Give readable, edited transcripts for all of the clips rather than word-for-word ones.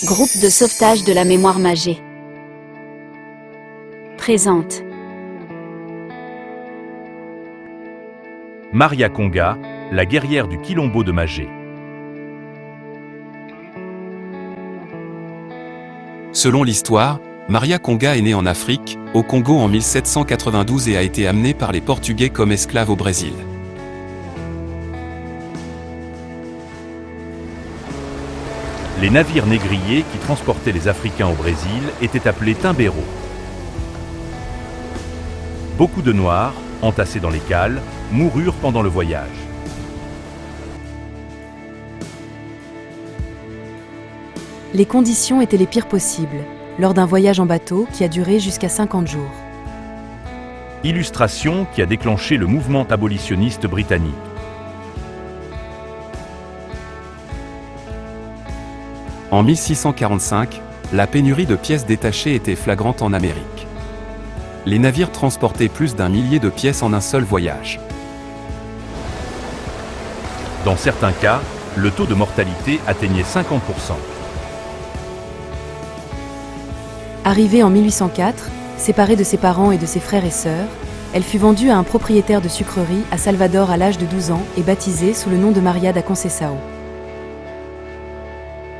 Groupe de sauvetage de la mémoire Magé. Présente. Maria Conga, la guerrière du Quilombo de Magé. Selon l'histoire, Maria Conga est née en Afrique, au Congo en 1792 et a été amenée par les Portugais comme esclave au Brésil. Les navires négriers qui transportaient les Africains au Brésil étaient appelés timbeiros. Beaucoup de Noirs, entassés dans les cales, moururent pendant le voyage. Les conditions étaient les pires possibles, lors d'un voyage en bateau qui a duré jusqu'à 50 jours. Illustration qui a déclenché le mouvement abolitionniste britannique. En 1645, la pénurie de pièces détachées était flagrante en Amérique. Les navires transportaient plus d'1 millier de pièces en un seul voyage. Dans certains cas, le taux de mortalité atteignait 50%. Arrivée en 1804, séparée de ses parents et de ses frères et sœurs, elle fut vendue à un propriétaire de sucrerie à Salvador à l'âge de 12 ans et baptisée sous le nom de Maria da Conceição.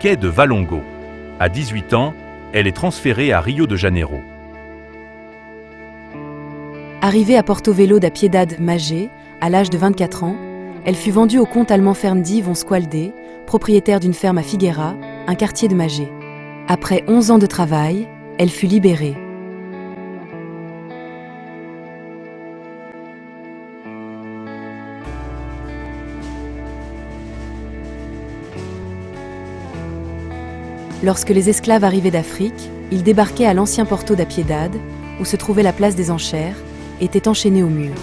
Quai de Valongo. À 18 ans, elle est transférée à Rio de Janeiro. Arrivée à Porto Velho da Piedade Magé, à l'âge de 24 ans, elle fut vendue au comte allemand Ferndy von Squalde, propriétaire d'une ferme à Figueira, un quartier de Magé. Après 11 ans de travail, elle fut libérée. Lorsque les esclaves arrivaient d'Afrique, ils débarquaient à l'ancien Porto da Piedade, où se trouvait la place des enchères, et étaient enchaînés au mur.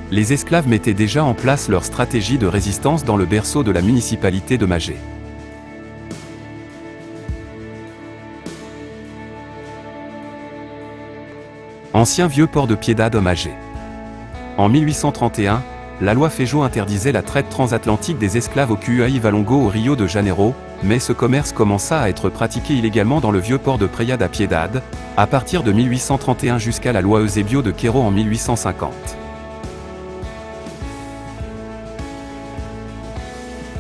Les esclaves mettaient déjà en place leur stratégie de résistance dans le berceau de la municipalité de Magé. Ancien vieux port de Piedade de Magé. En 1831, la loi Feijó interdisait la traite transatlantique des esclaves au Quai Valongo au Rio de Janeiro, mais ce commerce commença à être pratiqué illégalement dans le vieux port de Praia da Piedade, à partir de 1831 jusqu'à la loi Eusébio de Queiroz en 1850.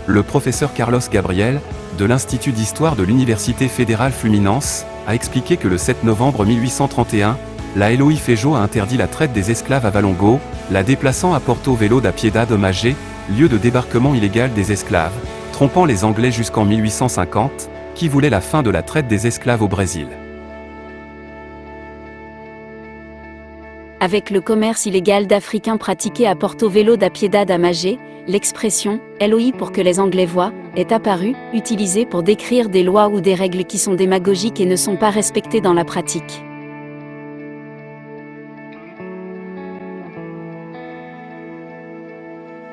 Le professeur Carlos Gabriel, de l'Institut d'Histoire de l'Université fédérale Fluminense, a expliqué que le 7 novembre 1831, la loi Feijó a interdit la traite des esclaves à Valongo, la déplaçant à Porto Velho da Piedade Magé, lieu de débarquement illégal des esclaves, trompant les Anglais jusqu'en 1850, qui voulaient la fin de la traite des esclaves au Brésil. Avec le commerce illégal d'Africains pratiqué à Porto Velho da Piedade à Magé, l'expression « LOI pour que les Anglais voient » est apparue, utilisée pour décrire des lois ou des règles qui sont démagogiques et ne sont pas respectées dans la pratique.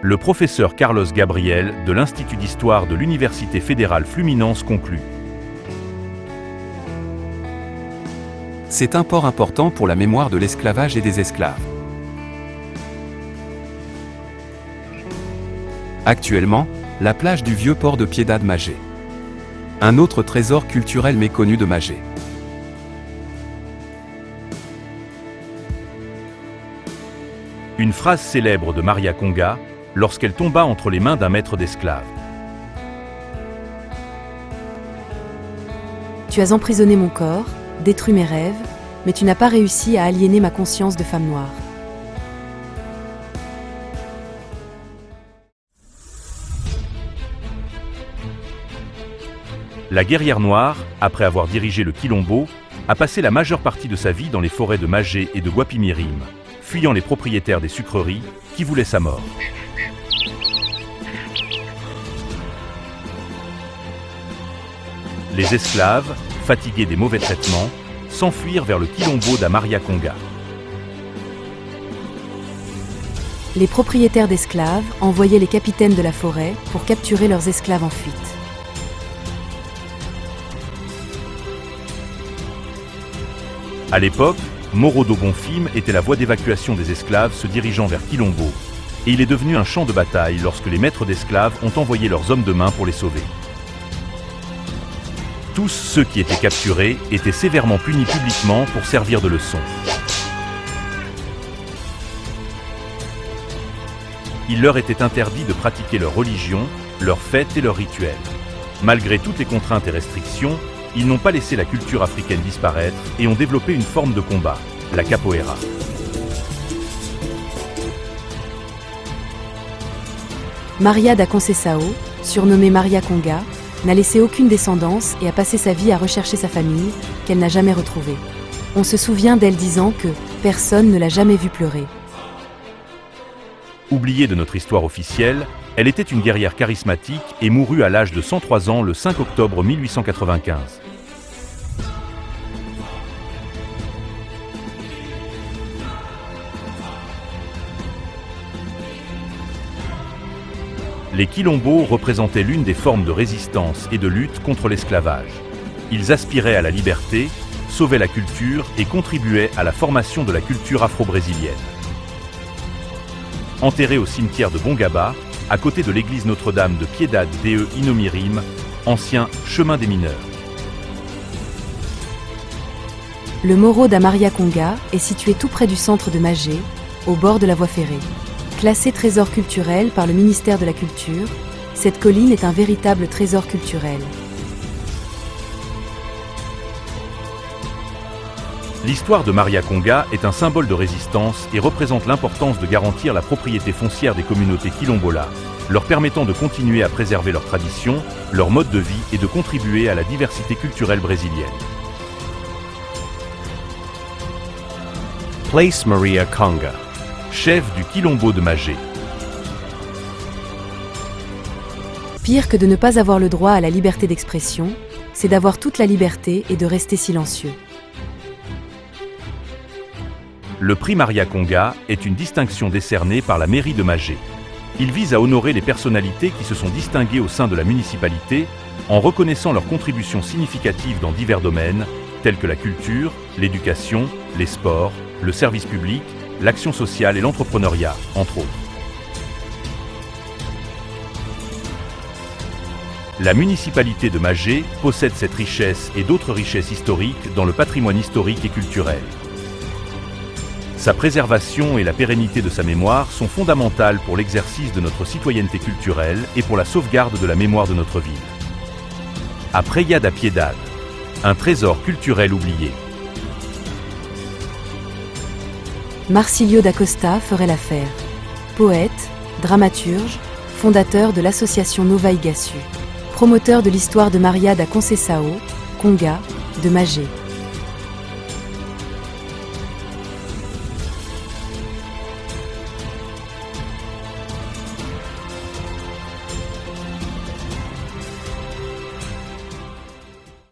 Le professeur Carlos Gabriel, de l'Institut d'Histoire de l'Université fédérale Fluminense conclut. C'est un port important pour la mémoire de l'esclavage et des esclaves. Actuellement, la plage du vieux port de Piedade Magé. Un autre trésor culturel méconnu de Magé. Une phrase célèbre de Maria Conga, lorsqu'elle tomba entre les mains d'un maître d'esclaves. Tu as emprisonné mon corps, détruit mes rêves, mais tu n'as pas réussi à aliéner ma conscience de femme noire. La guerrière noire, après avoir dirigé le Quilombo, a passé la majeure partie de sa vie dans les forêts de Magé et de Guapimirim, fuyant les propriétaires des sucreries qui voulaient sa mort. Les esclaves, fatigués des mauvais traitements, s'enfuirent vers le Quilombo da Maria Conga. Les propriétaires d'esclaves envoyaient les capitaines de la forêt pour capturer leurs esclaves en fuite. À l'époque, Moro do Bonfim était la voie d'évacuation des esclaves se dirigeant vers Quilombo. et il est devenu un champ de bataille lorsque les maîtres d'esclaves ont envoyé leurs hommes de main pour les sauver. Tous ceux qui étaient capturés étaient sévèrement punis publiquement pour servir de leçon. Il leur était interdit de pratiquer leur religion, leurs fêtes et leurs rituels. Malgré toutes les contraintes et restrictions, ils n'ont pas laissé la culture africaine disparaître et ont développé une forme de combat, la capoeira. Maria da Conceição, surnommée Maria Conga, n'a laissé aucune descendance et a passé sa vie à rechercher sa famille, qu'elle n'a jamais retrouvée. On se souvient d'elle disant que personne ne l'a jamais vue pleurer. Oubliée de notre histoire officielle, elle était une guerrière charismatique et mourut à l'âge de 103 ans le 5 octobre 1895. Les quilombos représentaient l'une des formes de résistance et de lutte contre l'esclavage. Ils aspiraient à la liberté, sauvaient la culture et contribuaient à la formation de la culture afro-brésilienne. Enterré au cimetière de Bongaba, à côté de l'église Notre-Dame de Piedade de Inomirim, ancien chemin des mineurs. Le Morro da Maria Conga est situé tout près du centre de Magé, au bord de la voie ferrée. Classée trésor culturel par le ministère de la Culture, cette colline est un véritable trésor culturel. L'histoire de Maria Conga est un symbole de résistance et représente l'importance de garantir la propriété foncière des communautés quilombola, leur permettant de continuer à préserver leurs traditions, leur mode de vie et de contribuer à la diversité culturelle brésilienne. Place Maria Conga. Chef du Quilombo de Magé. Pire que de ne pas avoir le droit à la liberté d'expression, c'est d'avoir toute la liberté et de rester silencieux. Le prix Maria Conga est une distinction décernée par la mairie de Magé. Il vise à honorer les personnalités qui se sont distinguées au sein de la municipalité en reconnaissant leurs contributions significatives dans divers domaines tels que la culture, l'éducation, les sports, le service public, l'action sociale et l'entrepreneuriat, entre autres. La municipalité de Magé possède cette richesse et d'autres richesses historiques dans le patrimoine historique et culturel. Sa préservation et la pérennité de sa mémoire sont fondamentales pour l'exercice de notre citoyenneté culturelle et pour la sauvegarde de la mémoire de notre ville. À Praia da Piedade, un trésor culturel oublié. Marcílio da Costa ferait l'affaire. Poète, dramaturge, fondateur de l'association Nova Iguaçu. Promoteur de l'histoire de Maria da Conceição, Conga, de Magé.